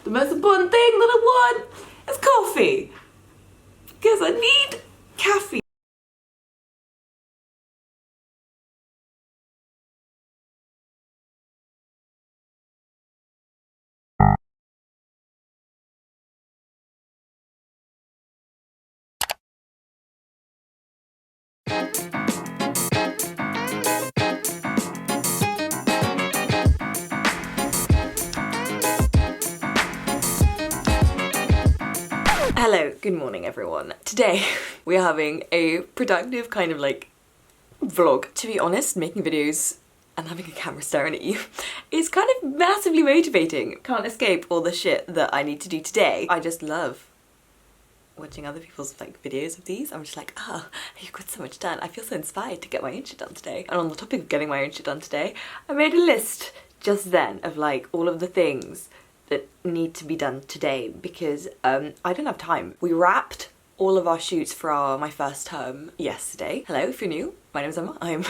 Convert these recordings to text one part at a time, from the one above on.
The most important thing that I want is coffee. Because I need caffeine. Hello, good morning everyone. Today we are having a productive kind of like vlog. To be honest, making videos and having a camera staring at you is kind of massively motivating. Can't escape all the shit that I need to do today. I just love watching other people's like videos of these. I'm just like, oh, you've got so much done. I feel so inspired to get my own shit done today. And on the topic of getting my own shit done today, I made a list just then of like all of the things that need to be done today because I don't have time. We wrapped all of our shoots for my first term yesterday. Hello, if you're new, my name's Emma. I'm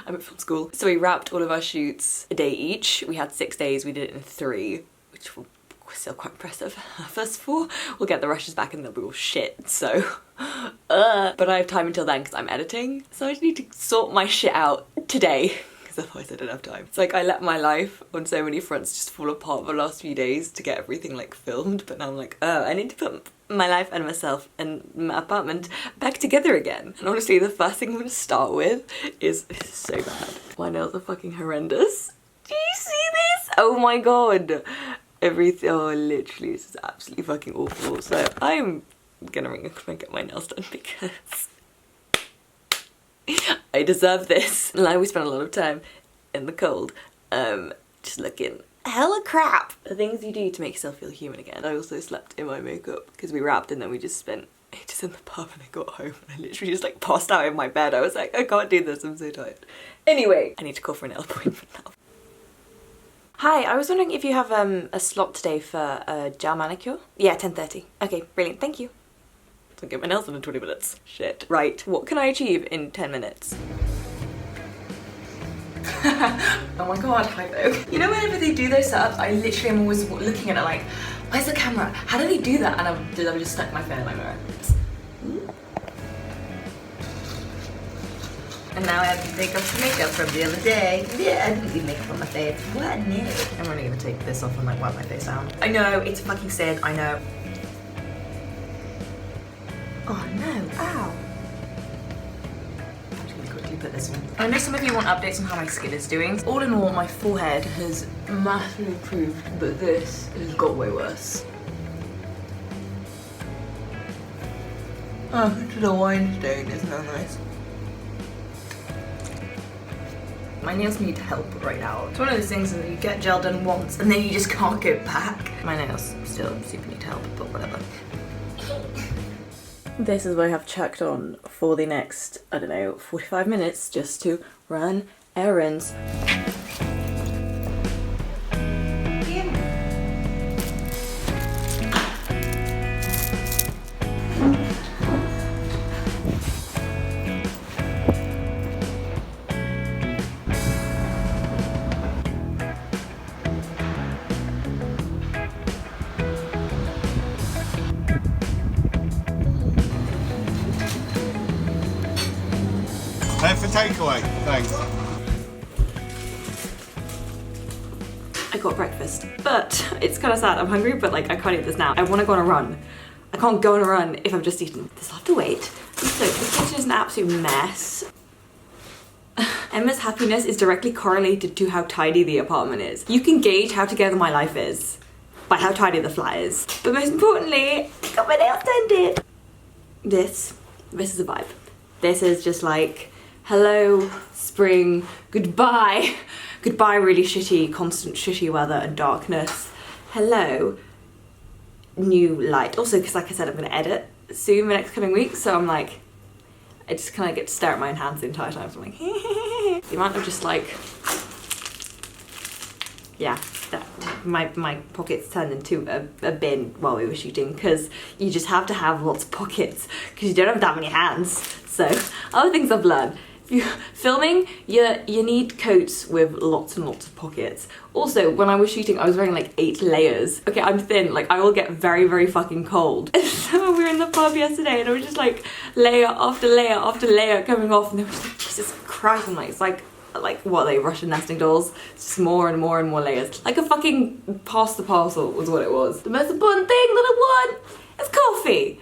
at film school. So we wrapped all of our shoots a day each. We had 6 days, we did it in 3, which was still quite impressive. First 4, we'll get the rushes back and they'll be all shit, so but I have time until then because I'm editing, so I just need to sort my shit out today. Otherwise I don't have time. It's like I let my life on so many fronts just fall apart the last few days to get everything like filmed, but now I'm like, oh, I need to put my life and myself and my apartment back together again. And honestly, the first thing I'm gonna start with is, this is so bad. My nails are fucking horrendous. Do you see this? Oh my god. Everything, oh literally, this is absolutely fucking awful. So I'm gonna ring and get my nails done because I deserve this. And we spent a lot of time in the cold, just looking hella crap. The things you do to make yourself feel human again. I also slept in my makeup because we wrapped and then we just spent ages in the pub and I got home and I literally just like passed out in my bed. I was like, I can't do this, I'm so tired. Anyway, I need to call for a nail appointment now. Hi, I was wondering if you have a slot today for a gel manicure? Yeah, 10:30. Okay, brilliant, thank you. I'll get my nails done in 20 minutes. Shit. Right, what can I achieve in 10 minutes? Oh my god, hi though. You know whenever they do those setups, I literally am always looking at it like, where's the camera? How do they do that? And I would just stuck my phone in my mirror. And now I have to take off the makeup from the other day. Yeah, I didn't leave makeup on my face. What? No. I'm only gonna take this off and like wipe my face down. I know, it's fucking sin, I know. Oh no, ow. I'm just gonna quickly put this on. I know some of you want updates on how my skin is doing. All in all, my forehead has massively improved, but this has got way worse. Oh, it's a wine stain, isn't that nice? My nails need help right now. It's one of those things that you get gel done once and then you just can't go back. My nails still super need help, but whatever. This is what I have chucked on for the next, I don't know, 45 minutes just to run errands. For takeaway, thanks. I got breakfast, but it's kind of sad. I'm hungry, but like I can't eat this now. I want to go on a run. I can't go on a run if I've just eaten. This will have to wait. So the kitchen is an absolute mess. Emma's happiness is directly correlated to how tidy the apartment is. You can gauge how together my life is by how tidy the flat is. But most importantly, I got my nails done. This is a vibe. This is just like, hello, spring, goodbye. Goodbye really shitty, constant shitty weather and darkness. Hello, new light. Also, because like I said, I'm gonna edit soon the next coming week, so I'm like, I just kind of get to stare at my own hands the entire time, so I'm like, the amount of just like, yeah, that my pockets turned into a bin while we were shooting, because you just have to have lots of pockets, because you don't have that many hands. So, other things I've learned Filming, you need coats with lots and lots of pockets. Also, when I was shooting, I was wearing like 8 layers. Okay, I'm thin, like I will get very, very fucking cold. And so we were in the pub yesterday and I was just like layer after layer after layer coming off, and they were just like, Jesus Christ, I'm like, it's like what are they, Russian nesting dolls? It's just more and more and more layers. Like a fucking pass the parcel was what it was. The most important thing that I want is coffee.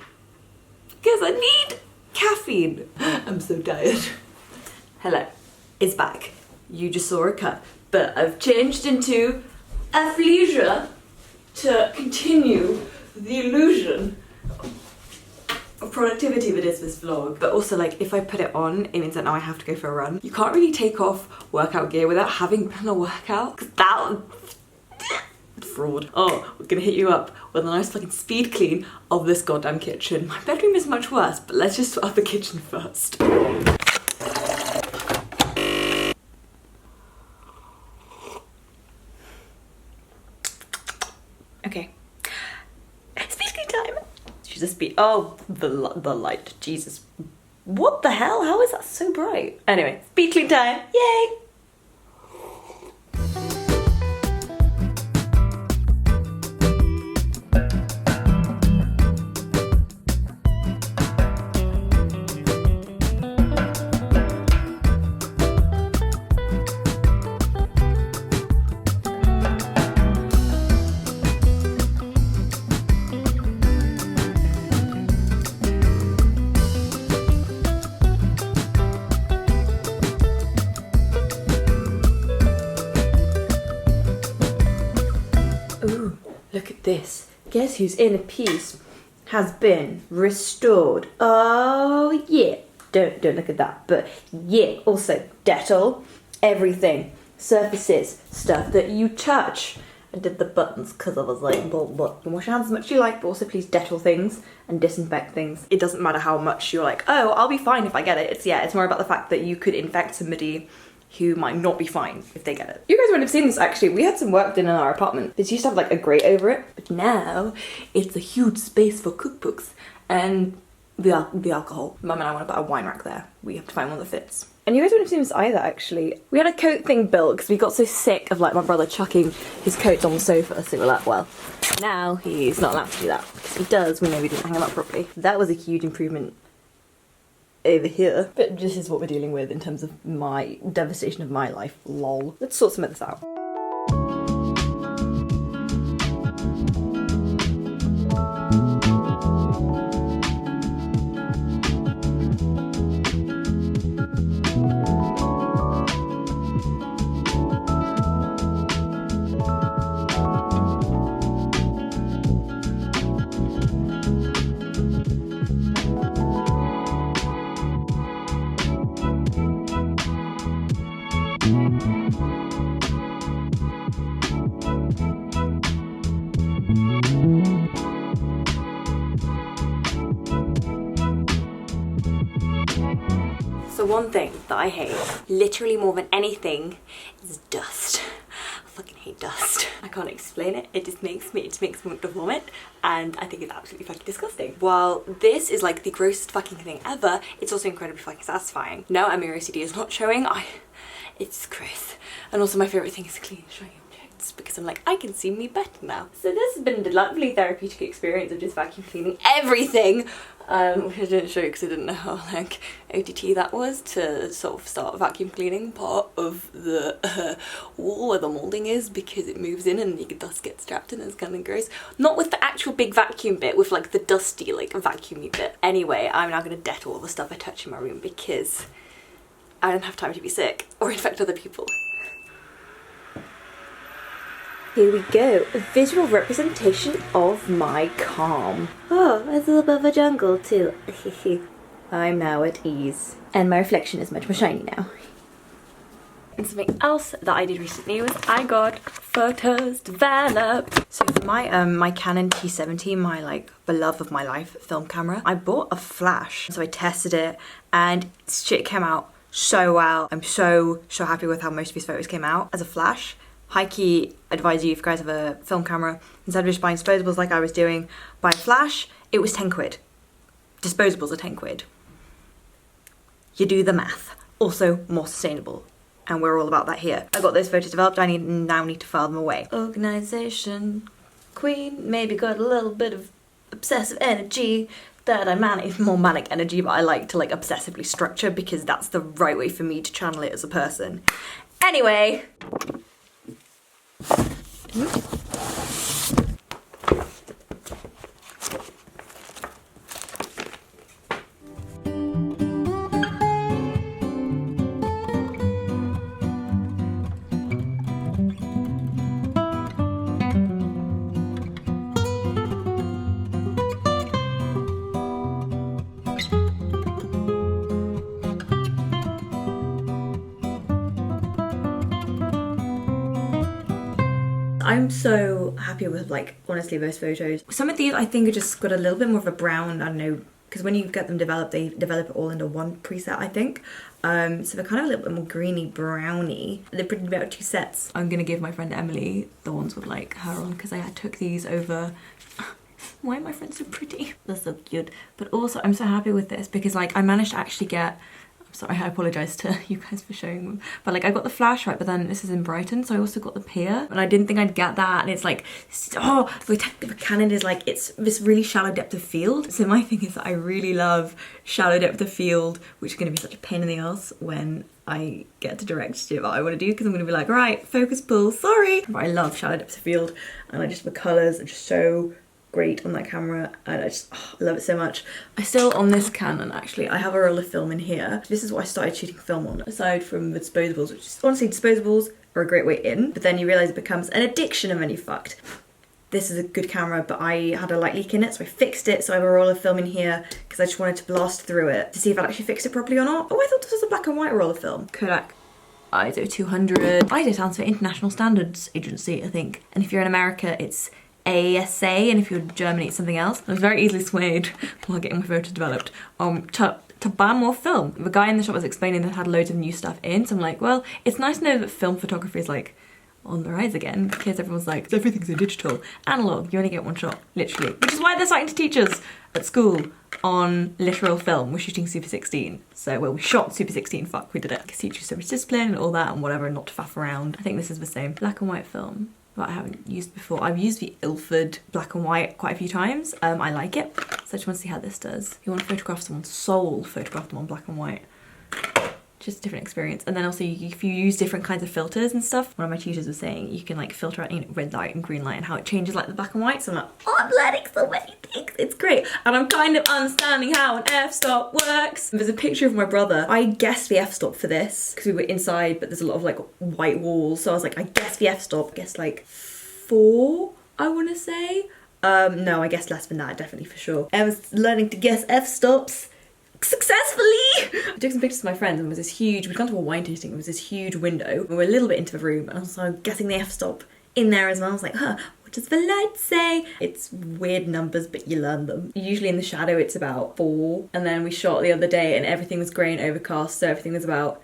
Because I need caffeine. I'm so tired. Hello, it's back. You just saw a cut, but I've changed into athleisure to continue the illusion of productivity that is this vlog. But also, like, if I put it on, it means that now I have to go for a run. You can't really take off workout gear without having done a workout, because that fraud. Oh, we're gonna hit you up with a nice fucking speed clean of this goddamn kitchen. My bedroom is much worse, but let's just start the kitchen first. Okay. Speed clean time. She's a speed. Oh, the light. Jesus. What the hell? How is that so bright? Anyway, speed clean time. Yay! Ooh, look at this. Guess whose inner peace has been restored? Oh yeah. Don't look at that. But yeah, also Dettol, everything, surfaces, stuff that you touch. I did the buttons because I was like, well, look, you can wash your hands as much as you like, but also please Dettol things and disinfect things. It doesn't matter how much you're like, oh, I'll be fine if I get it. It's more about the fact that you could infect somebody who might not be fine if they get it. You guys wouldn't have seen this actually. We had some work done in our apartment. This used to have like a grate over it, but now it's a huge space for cookbooks and the alcohol. Mum and I want to put a wine rack there. We have to find one that fits. And you guys wouldn't have seen this either actually. We had a coat thing built because we got so sick of like my brother chucking his coats on the sofa, so we're like, well, now he's not allowed to do that. Because if he does, we know we didn't hang him up properly. That was a huge improvement over here. But this is what we're dealing with in terms of my devastation of my life, lol. Let's sort some of this out. So one thing that I hate, literally more than anything, is dust. I fucking hate dust. I can't explain it. It just makes me want to vomit, and I think it's absolutely fucking disgusting. While this is like the grossest fucking thing ever, it's also incredibly fucking satisfying. No, my OCD is not showing. It's gross. And also my favorite thing is clean, shiny objects, because I'm like, I can see me better now. So this has been a lovely therapeutic experience of just vacuum cleaning everything. Which I didn't show you because I didn't know how like OTT that was to sort of start vacuum cleaning part of the wall where the moulding is, because it moves in and the dust gets trapped and it's kind of gross. Not with the actual big vacuum bit, with like the dusty like vacuumy bit. Anyway, I'm now going to Dettol all the stuff I touch in my room because I don't have time to be sick or infect other people. Here we go, a visual representation of my calm. Oh, there's a little bit of a jungle too. I'm now at ease. And my reflection is much more shiny now. And something else that I did recently was I got photos developed. So for my Canon T70, my like beloved of my life film camera, I bought a flash. So I tested it and shit came out so well. I'm so happy with how most of these photos came out as a flash. High key advise you if you guys have a film camera, instead of just buying disposables like I was doing, buy a flash. It was 10 quid. Disposables are 10 quid. You do the math. also more sustainable. And we're all about that here. I got those photos developed, I now need to file them away. Organization queen, maybe got a little bit of obsessive energy that I manage, more manic energy, but I like to like obsessively structure because that's the right way for me to channel it as a person. Anyway. I'm so happy with like honestly those photos. Some of these I think are just got a little bit more of a brown, I don't know, because when you get them developed they develop it all into one preset I think. So they're kind of a little bit more greeny browny. They're printed about 2 sets. I'm gonna give my friend Emily the ones with like her on because I took these over. Why are my friends so pretty? They're so cute. But also I'm so happy with this because like I managed to actually get, sorry, I apologise to you guys for showing them. But like I got the flash right, but then this is in Brighton, so I also got the pier. And I didn't think I'd get that. And it's like, oh, the Canon is like, it's this really shallow depth of field. So my thing is that I really love shallow depth of field, which is going to be such a pain in the ass when I get to direct to do what I want to do, because I'm going to be like, right, focus pull, sorry. But I love shallow depth of field. And I just, the colours are just so great on that camera, and I just I love it so much. I still, on this Canon actually, I have a roll of film in here. This is what I started shooting film on, aside from the disposables, which is honestly, disposables are a great way in, but then you realise it becomes an addiction and then you're fucked. This is a good camera, but I had a light leak in it, so I fixed it. So I have a roll of film in here because I just wanted to blast through it to see if I'd actually fixed it properly or not. Oh, I thought this was a black and white roll of film. Kodak ISO 200. ISO stands for International Standards Agency, I think. And if you're in America, it's ASA, and if you're in Germany, it's something else. I was very easily swayed while getting my photos developed to buy more film. The guy in the shop was explaining that had loads of new stuff in, so I'm like, well, it's nice to know that film photography is like on the rise again, because everyone's like, everything's in digital. Analog, you only get one shot, literally. Which is why they're starting to teach us at school on literal film. We're shooting Super 16. So, well, we shot Super 16, fuck, we did it. Because teach you so much discipline and all that and whatever, and not to faff around. I think this is the same. Black and white film that I haven't used before. I've used the Ilford black and white quite a few times. I like it. So I just want to see how this does. If you want to photograph someone's soul, photograph them on black and white. Just a different experience. And then also if you use different kinds of filters and stuff, one of my tutors was saying you can like filter out, you know, red light and green light and how it changes like the black and white. So I'm like, oh, I'm learning so many things. It's great. And I'm kind of understanding how an f-stop works. There's a picture of my brother. I guessed the f-stop for this because we were inside, but there's a lot of like white walls. So I was like, I guess the f-stop. I guess like 4, I want to say. No, I guess less than that, definitely for sure. I was learning to guess f-stops successfully! I took some pictures of my friends and there was this huge, we'd gone to a wine tasting, there was this huge window. We were a little bit into the room and I was also guessing the f-stop in there as well. I was like, huh, what does the light say? It's weird numbers, but you learn them. Usually in the shadow it's about 4, and then we shot the other day and everything was grey and overcast, so everything was about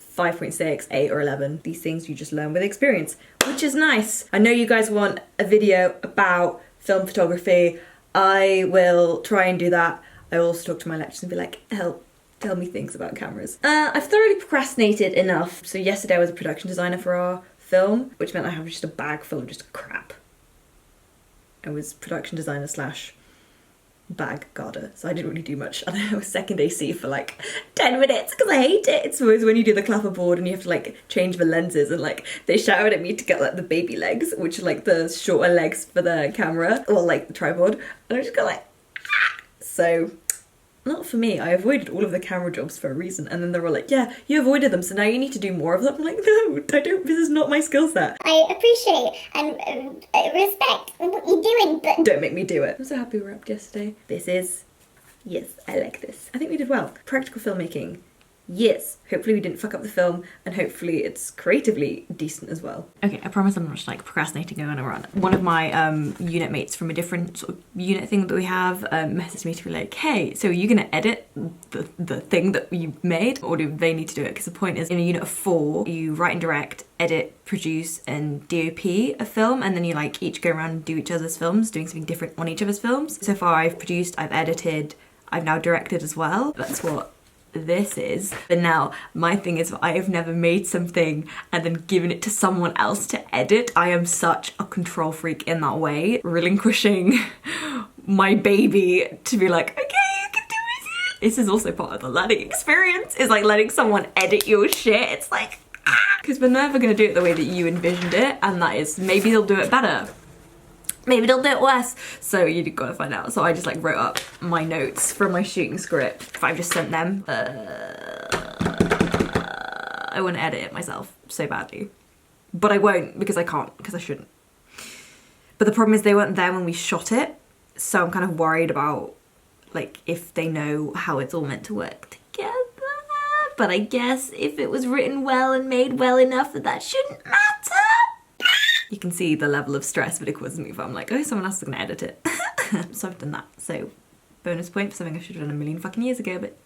5.6, 8 or 11. These things you just learn with experience, which is nice. I know you guys want a video about film photography. I will try and do that. I will also talk to my lecturers and be like, help, tell me things about cameras. I've thoroughly procrastinated enough. So yesterday I was a production designer for our film, which meant I have just a bag full of just crap. I was production designer slash bag guarder, so I didn't really do much. And I was second AC for like 10 minutes because I hate it. It's always when you do the clapperboard and you have to like change the lenses, and like they shouted at me to get like the baby legs, which are like the shorter legs for the camera, or like the tripod, and I just got like, so not for me. I avoided all of the camera jobs for a reason, and then they were like, yeah, you avoided them, so now you need to do more of them. I'm like, no, I don't, this is not my skill set. I appreciate and respect what you're doing, but don't make me do it. I'm so happy we wrapped yesterday. This is, yes, I like this. I think we did well. Practical filmmaking, yes. Hopefully we didn't fuck up the film, and hopefully it's creatively decent as well. Okay, I promise I'm not just like procrastinating going around. One of my unit mates from a different sort of unit thing that we have messaged me to be like, hey, so are you gonna edit the thing that you made, or do they need to do it? Because the point is, in a unit of 4, you write and direct, edit, produce, and DOP a film, and then you like each go around and do each other's films, doing something different on each other's films. So far I've produced, I've edited, I've now directed as well. That's what this is. But now my thing is, I have never made something and then given it to someone else to edit. I am such a control freak in that way, relinquishing my baby to be like, okay, you can do it. This is also part of the learning experience, is like letting someone edit your shit. It's like, because we're never gonna do it the way that you envisioned it, and that is, maybe they'll do it better, maybe they'll do it worse, so you gotta find out. So I just like wrote up my notes from my shooting script. If I've just sent them, I want to edit it myself so badly, but I won't, because I can't, because I shouldn't. But the problem is they weren't there when we shot it, so I'm kind of worried about like if they know how it's all meant to work together. But I guess if it was written well and made well enough, that shouldn't matter. You can see the level of stress that it causes me if I'm like, oh, someone else is gonna edit it. So I've done that. So bonus point for something I should have done a million fucking years ago, but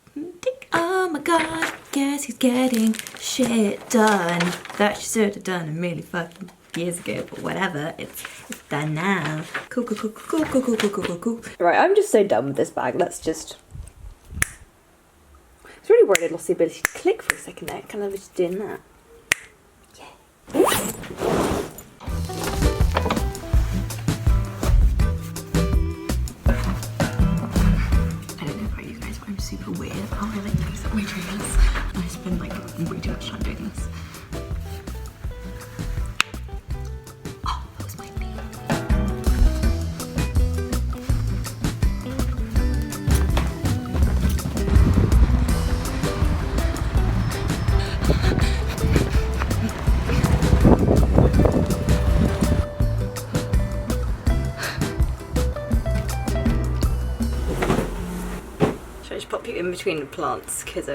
tick. Oh my god, guess he's getting shit done that she should have done a million fucking years ago, but whatever, it's done now. Cool, cool, cool, cool, cool, cool, cool, cool, cool. Right, I'm just so done with this bag. Let's just... I was really worried I'd lost the ability to click for a second there. Kind of just doing that. Yeah. I don't know about you guys, but I'm super weird how I like things at my trainers. And I spend like way too much time doing this. Oh, that was my knee. Pop you in between the plants because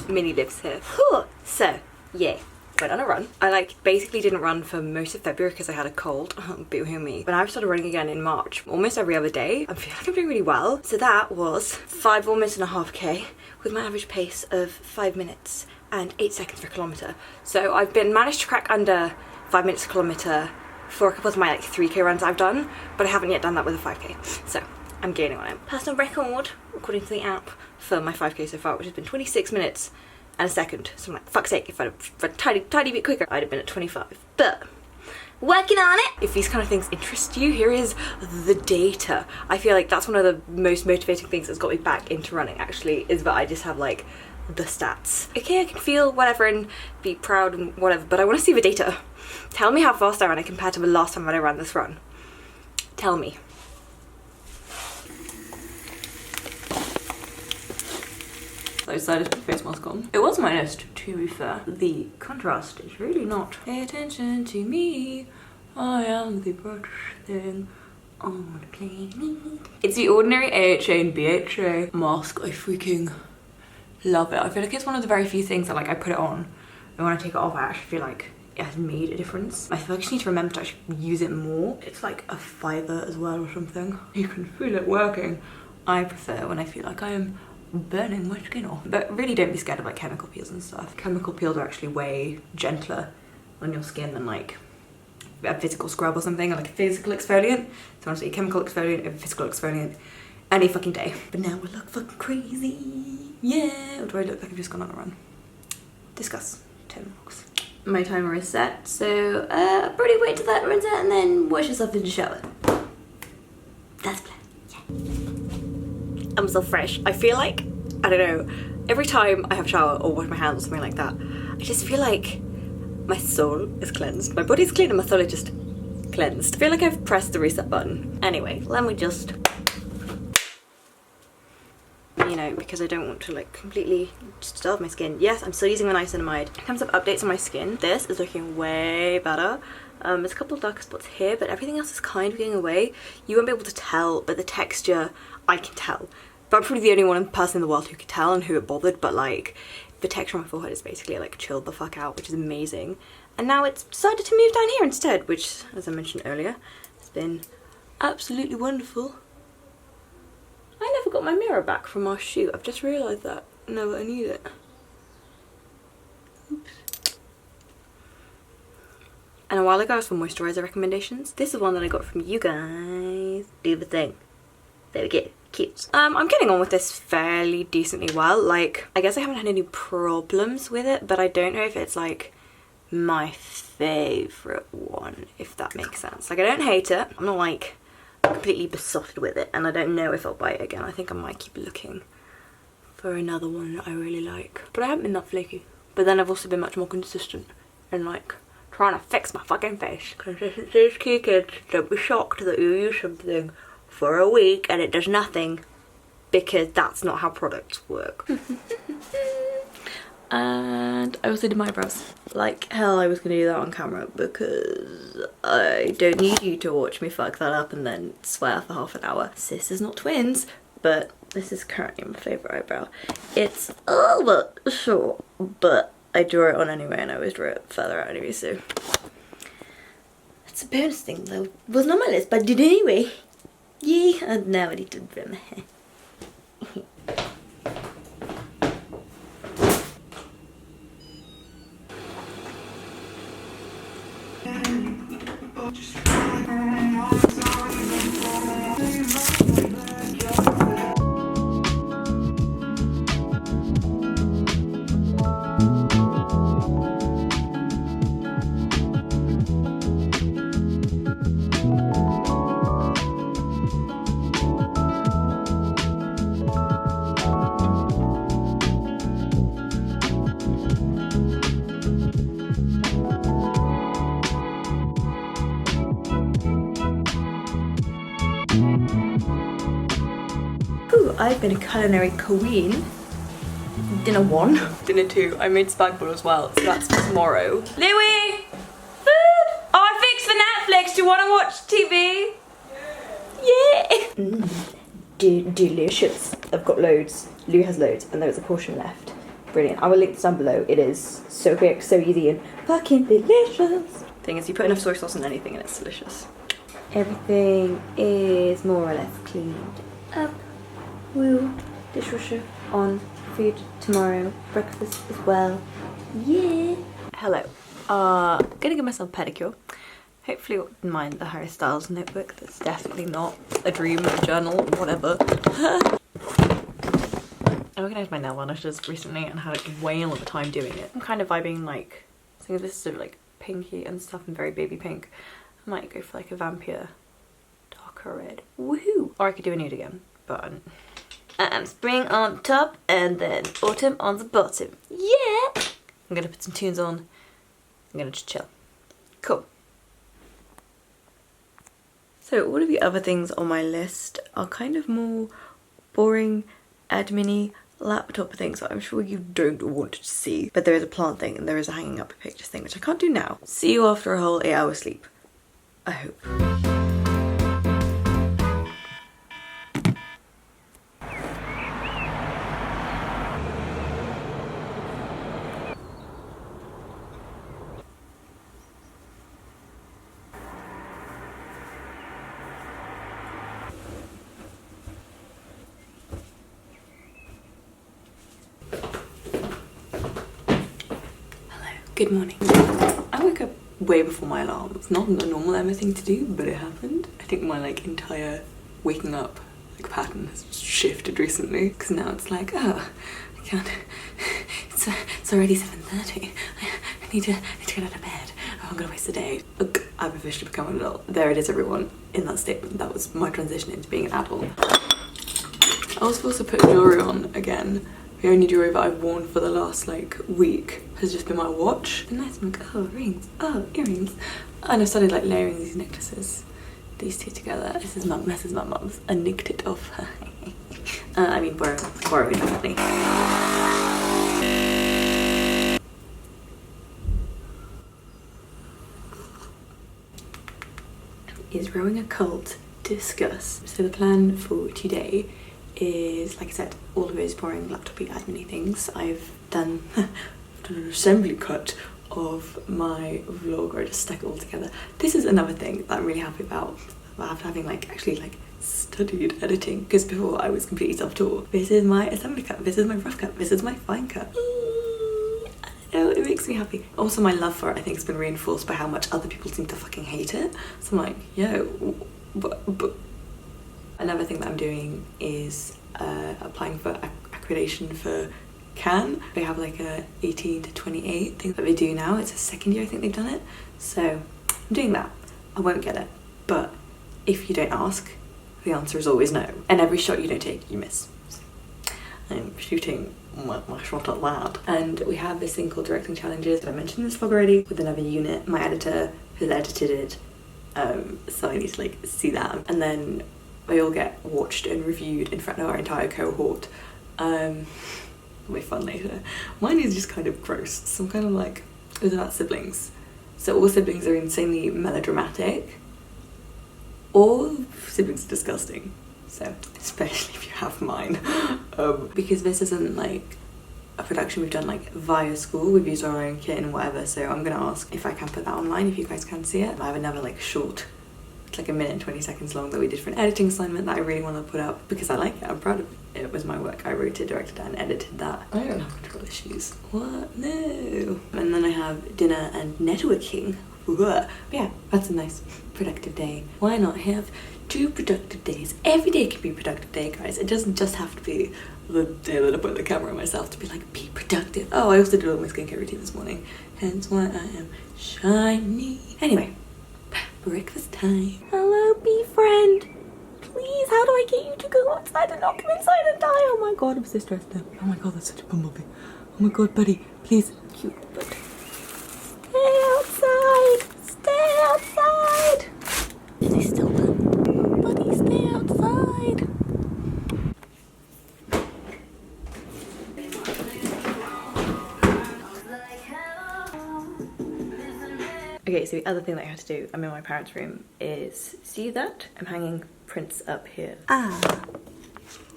Minnie lives here. Whew. So yeah, went on a run. I like basically didn't run for most of February because I had a cold. Boo hoo me. But I've started running again in March, almost every other day. I feel like I'm doing really well. So that was 5 almost and a half K with my average pace of 5 minutes and 8 seconds per kilometre. So I've managed to crack under 5 minutes per kilometre for a couple of my like 3K runs I've done, but I haven't yet done that with a 5K. So I'm gaining on it. Personal record, according to the app, for my 5K so far, which has been 26 minutes and a second. So I'm like, fuck's sake, if I'd have run a tiny bit quicker, I'd have been at 25. But working on it. If these kind of things interest you, here is the data. I feel like that's one of the most motivating things that's got me back into running, actually, is that I just have like the stats. Okay, I can feel whatever and be proud and whatever, but I want to see the data. Tell me how fast I ran compared to the last time that I ran this run. Tell me. I decided to put face mask on. It was minused, to be fair. The contrast is really not. Pay attention to me. I am the brush thing on the plane. It's the ordinary AHA and BHA mask. I freaking love it. I feel like it's one of the very few things that like I put it on and when I take it off I actually feel like it has made a difference. I feel like I just need to remember to actually use it more. It's like a fibre as well or something. You can feel it working. I prefer when I feel like I am burning my skin off. But really don't be scared of like chemical peels and stuff. Chemical peels are actually way gentler on your skin than like a physical scrub or something, or like a physical exfoliant. So honestly, a chemical exfoliant, a physical exfoliant, any fucking day. But now we look fucking crazy. Yeah, or do I look like I've just gone on a run? Discuss. 10 walks. My timer is set, so probably wait till that runs out and then wash yourself in the shower. That's the plan. Yeah. I'm so fresh. I feel like, I don't know, every time I have a shower or wash my hands or something like that, I just feel like my soul is cleansed. My body's clean and my soul is just cleansed. I feel like I've pressed the reset button. Anyway, let me just, you know, because I don't want to like completely starve my skin. Yes, I'm still using the niacinamide. In terms of updates on my skin, this is looking way better. There's a couple of darker spots here, but everything else is kind of going away. You won't be able to tell, but the texture, I can tell. But I'm probably the only one person in the world who could tell and who it bothered, but like, the texture on my forehead is basically like chilled the fuck out, which is amazing. And now it's decided to move down here instead, which, as I mentioned earlier, has been absolutely wonderful. I never got my mirror back from our shoot. I've just realised that now that I need it. Oops. And a while ago I was for moisturiser recommendations. This is one that I got from you guys. Do the thing. There we go. Cute. I'm getting on with this fairly decently well. Like, I guess I haven't had any problems with it, but I don't know if it's like my favourite one, if that makes sense. Like, I don't hate it. I'm not like completely besotted with it, and I don't know if I'll buy it again. I think I might keep looking for another one that I really like. But I haven't been that flaky. But then I've also been much more consistent in like trying to fix my fucking face. Consistency is key, kids. Don't be shocked that you use something for a week and it does nothing, because that's not how products work. And I also did my eyebrows. Like hell, I was gonna do that on camera because I don't need you to watch me fuck that up and then swear for half an hour. Sis is not twins, but this is currently my favourite eyebrow. It's a little bit short, but I draw it on anyway, and I always draw it further out anyway, so that's a bonus thing though. Wasn't on my list, but I did anyway. Yeah, and now I need to trim my hair. Ooh, I've been a culinary queen. Dinner 1. Dinner 2. I made spag bol as well, so that's tomorrow. Louis! Food! Oh, I fixed for Netflix. Do you want to watch TV? Yeah! Delicious. I've got loads. Lou has loads, and there's a portion left. Brilliant. I will link this down below. It is so quick, so easy, and fucking delicious. Thing is, you put enough soy sauce on anything and it's delicious. Everything is more or less cleaned up. Woo. Dishwasher on. Food tomorrow. Breakfast as well. Yeah. Hello. Gonna give myself a pedicure. Hopefully you wouldn't mind the Harry Styles notebook. That's definitely not a dream, a journal, whatever. I organised my nail varnishes recently and had a whale of a time doing it. I'm kind of vibing like, so this is like pinky and stuff and very baby pink. I might go for like a vampire darker red. Woohoo! Or I could do a nude again, but spring on top and then autumn on the bottom. Yeah! I'm gonna put some tunes on. I'm gonna just chill. Cool. So all of the other things on my list are kind of more boring, admin-y, laptop things that I'm sure you don't want to see. But there is a plant thing and there is a hanging up pictures thing, which I can't do now. See you after a whole 8-hour sleep. I hope. Good morning. I woke up way before my alarm. It's not a normal Emma thing to do, but it happened. I think my like entire waking up like pattern has shifted recently, because now it's like, oh, I can't. It's already 7:30. I need to get out of bed. Oh, I'm gonna waste the day. Look, I've officially become an adult. There it is, everyone. In that statement, that was my transition into being an adult. I was supposed to put jewelry on again. The only jewelry that I've worn for the last like week has just been my watch. And nice, I'm like, oh, rings, oh, earrings. And I started like layering these necklaces, these two together. This is my mum's. I nicked it off her. I mean, borrowing definitely. Is rowing a cult? Discuss. So the plan for today is, like I said, all of those boring laptop-y admin-y things. I've done an assembly cut of my vlog where I just stuck it all together. This is another thing that I'm really happy about after having like actually like studied editing, because before I was completely self-taught. This is my assembly cut, this is my rough cut, this is my fine cut. I don't know, it makes me happy. Also my love for it I think has been reinforced by how much other people seem to fucking hate it. So I'm like, yo, but Another thing that I'm doing is applying for accreditation for Cannes. They have like a 18 to 28 thing that they do now. It's a second year I think they've done it. So I'm doing that. I won't get it, but if you don't ask, the answer is always no. And every shot you don't take, you miss. So I'm shooting my shot at that. And we have this thing called directing challenges. I mentioned this vlog already with another unit. My editor has edited it, so I need to like see that. And then they all get watched and reviewed in front of our entire cohort. It'll be fun later. Mine is just kind of gross. So I'm kind of like, it was about siblings. So all siblings are insanely melodramatic. All siblings are disgusting. So, especially if you have mine. Because this isn't like a production we've done like via school. We've used our own kit and whatever. So I'm gonna ask if I can put that online, if you guys can see it. I have another like short, it's like 1 minute and 20 seconds long that we did for an editing assignment that I really want to put up because I like it. I'm proud of it. It was my work. I wrote it, directed it, and edited that. I don't have control issues. What? No. And then I have dinner and networking. But yeah, that's a nice productive day. Why not have 2 productive days? Every day can be a productive day, guys. It doesn't just have to be the day that I put the camera on myself to be like, be productive. Oh, I also did all my skincare routine this morning. Hence why I am shiny. Anyway, breakfast time. Hello, bee friend. Please, how do I get you to go outside and not come inside and die? Oh my god, I'm so stressed now. Oh my god, that's such a bumblebee. Oh my god, buddy, please. Cute, but stay outside. Stay outside. Stay still, buddy, stay outside. Okay, so the other thing that I had to do, I'm in my parents' room, is see that? I'm hanging prints up here.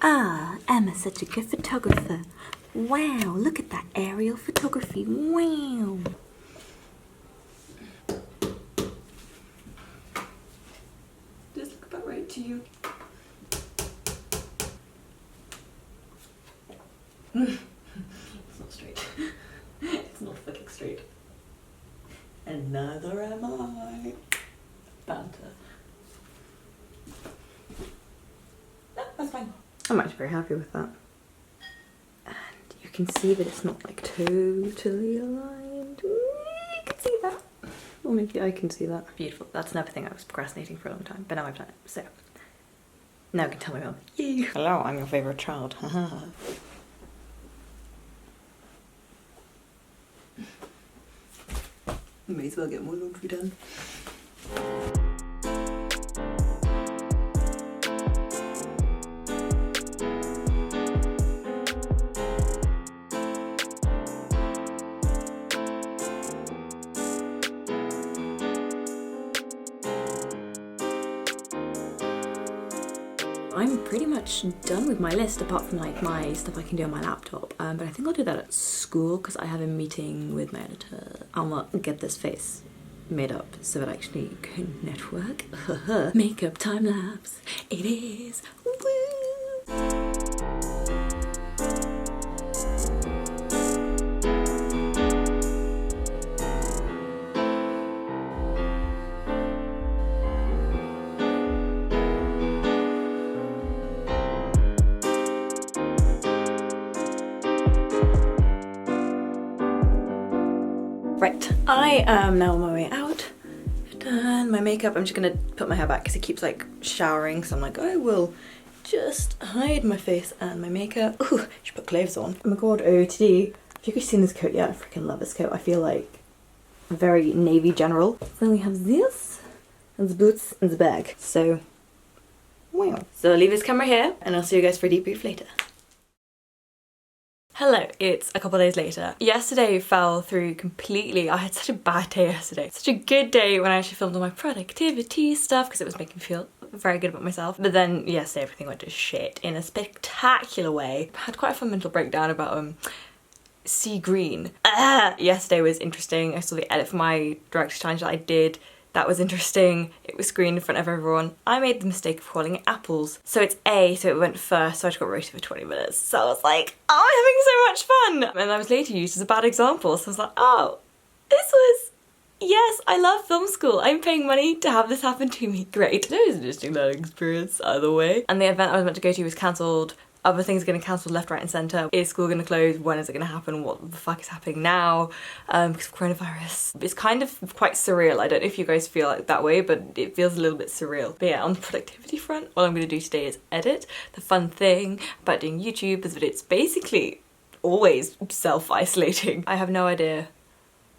Emma's such a good photographer. Wow, look at that aerial photography. Wow. Does this look about right to you? It's not straight. It's not fucking straight. And neither am I. Banter. No, that's fine. I'm actually very happy with that. And you can see that it's not like totally aligned. You can see that. Or maybe I can see that. Beautiful. That's another thing I was procrastinating for a long time, but now I've done it. So now I can tell my mum, yay. Hello, I'm your favourite child. May as well get more laundry done. I'm pretty much done with my list apart from like my stuff I can do on my laptop, but I think I'll do that at school because I have a meeting with my editor. I want to get this face made up so that I actually can network. Makeup time lapse. It is. Woo! Right, I am now on my way out. I've done my makeup. I'm just gonna put my hair back because it keeps like showering, so I'm like, I will just hide my face and my makeup. Ooh, I should put clothes on. Oh my god, OOTD. If you guys seen this coat yet, I freaking love this coat. I feel like a very Navy general. Then we have this, and the boots, and the bag. So, wow. So I'll leave this camera here, and I'll see you guys for a debrief later. Hello, it's a couple of days later. Yesterday fell through completely. I had such a bad day yesterday. Such a good day when I actually filmed all my productivity stuff because it was making me feel very good about myself. But then yesterday everything went to shit in a spectacular way. I had quite a fun mental breakdown about sea green. Yesterday was interesting. I saw the edit for my director challenge that I did. That was interesting. It was screened in front of everyone. I made the mistake of calling it apples. So it's A, so it went first, so I just got roasted for 20 minutes. So I was like, oh, I'm having so much fun. And I was later used as a bad example. So I was like, oh, this was Yes, I love film school. I'm paying money to have this happen to me. Great. It was an interesting learning experience either way. And the event I was meant to go to was cancelled. Other things are getting cancelled left, right and centre. Is school going to close? When is it going to happen? What the fuck is happening now? Because of coronavirus. It's kind of quite surreal. I don't know if you guys feel like that way, but it feels a little bit surreal. But yeah, on the productivity front, all I'm going to do today is edit. The fun thing about doing YouTube is that it's basically always self-isolating. I have no idea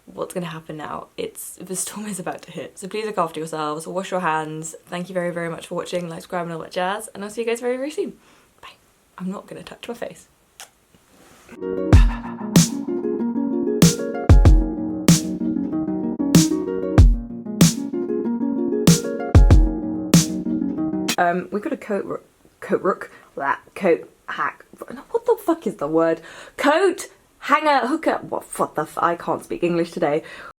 what's going to happen now. The storm is about to hit. So please look after yourselves, wash your hands. Thank you very, very much for watching, like, subscribe and all that jazz. And I'll see you guys very, very soon. Bye. I'm not going to touch my face. We got a coat hack. What the fuck is the word? Coat hanger hookup. What the I can't speak English today.